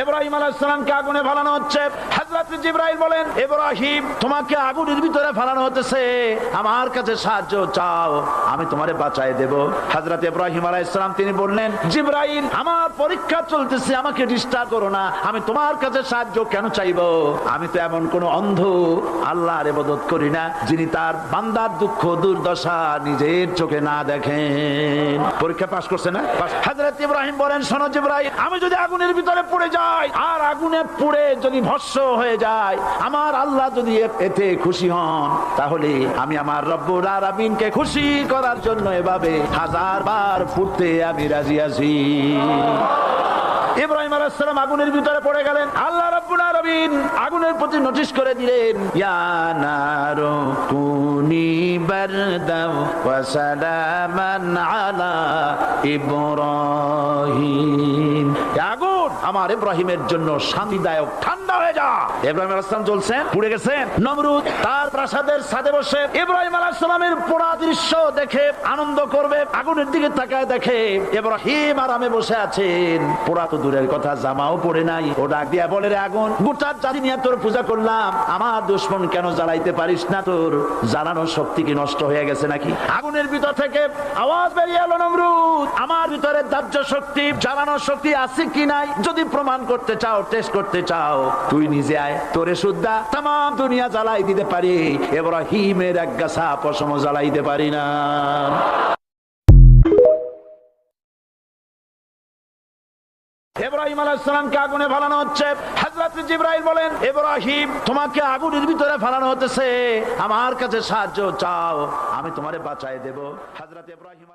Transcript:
ইব্রাহিম আলাইহিস সালামকে আগুনে ফেলানো হচ্ছে। হযরত জিবরাইল বলেন, ইব্রাহিম তোমাকে আগুনের ভিতরে ফেলানো হতেছে, আমার কাছে সাহায্য চাও, আমি তোমারে বাঁচায় দেব। হযরত ইব্রাহিম আলাইহিস সালাম তিনি বললেন, জিবরাইল আমার পরীক্ষা চলতেছে, আমাকে ডিস্টার্ব করো না, আমি তোমার কাছে সাহায্য কেন চাইবো? আমি তো এমন কোন অন্ধ আল্লাহর ইবাদত করি না যিনি তার বান্দার দুঃখ দুর্দশা নিজের চোখে না দেখেন। পরীক্ষা পাস করছে না? হযরত ইব্রাহিম বলেন, শোনো জিবরাইল, আমি যদি আগুনের ভিতরে পড়ে যাই আর আগুনে পুড়ে যদি ভস্ম হয়ে যায়, আমার আল্লাহ যদি এতে খুশি হন, তাহলে আমি আমার রব্বুল আলামিনকে খুশি করার জন্য এভাবে 1000 বার ফুটতে আমি রাজি আছি। ইব্রাহিম আলাইহিস সালাম আগুনের ভিতরে পড়ে গেলেন। আল্লাহ রাব্বুল আলামিন আগুনের প্রতি নোটিশ করে দিলেন, ইয়া নারু কুনি বারদাও ওয়া সালামান আলা ইব্রাহিম। আগুন আমার ইব্রাহিমের জন্য শান্তিদায়ক, ঠান্ডা হয়ে যা। ইব্রাহিম আলাইহিস সালাম জ্বলছেন, পুড়ে গেছেন। নমরুদ তার প্রাসাদের ছাদে বসে ইব্রাহিম আলাইহিস সালামের পোড়া দৃশ্য দেখে আনন্দ করবে, আগুনের দিকে তাকায় দেখে ইব্রাহিম আরামে বসে আছেন, পোড়া তো দূরের কথা, জামাও পড়ে নাই। ও ডাক দিয়া বলে, রে আগুন, গোটা জাতি নিয়ে তোর পূজা করলাম, আমার দুশমন কেন জ্বালাইতে পারিস না? তোর জ্বালানোর শক্তি কি নষ্ট হয়ে গেছে নাকি? আগুনের ভিতর থেকে আওয়াজ বেরিয়ে এলো, নমরুদ, আমার ভিতরে দাহ্য শক্তি, জ্বালানোর শক্তি আছে কি নাই যদি প্রমাণ করতে চাও, টেস্ট করতে চাও, তুই নিজে আয়, তোরে সুদ্ধা তাম দুনিয়া জ্বালাই দিতে পারি, ইব্রাহিমের এক গাছা পশম জ্বালাইতে পারি না। ইব্রাহিম আলাইহিস সালামকে আগুনে ফেলানো হচ্ছে। হযরত জিবরাইল বলেন, ইব্রাহিম তোমাকে আগুনের ভিতরে ফেলানো হতেছে, আমার কাছে সাহায্য চাও, আমি তোমারে বাঁচায় দেব। হযরত ইব্রাহিম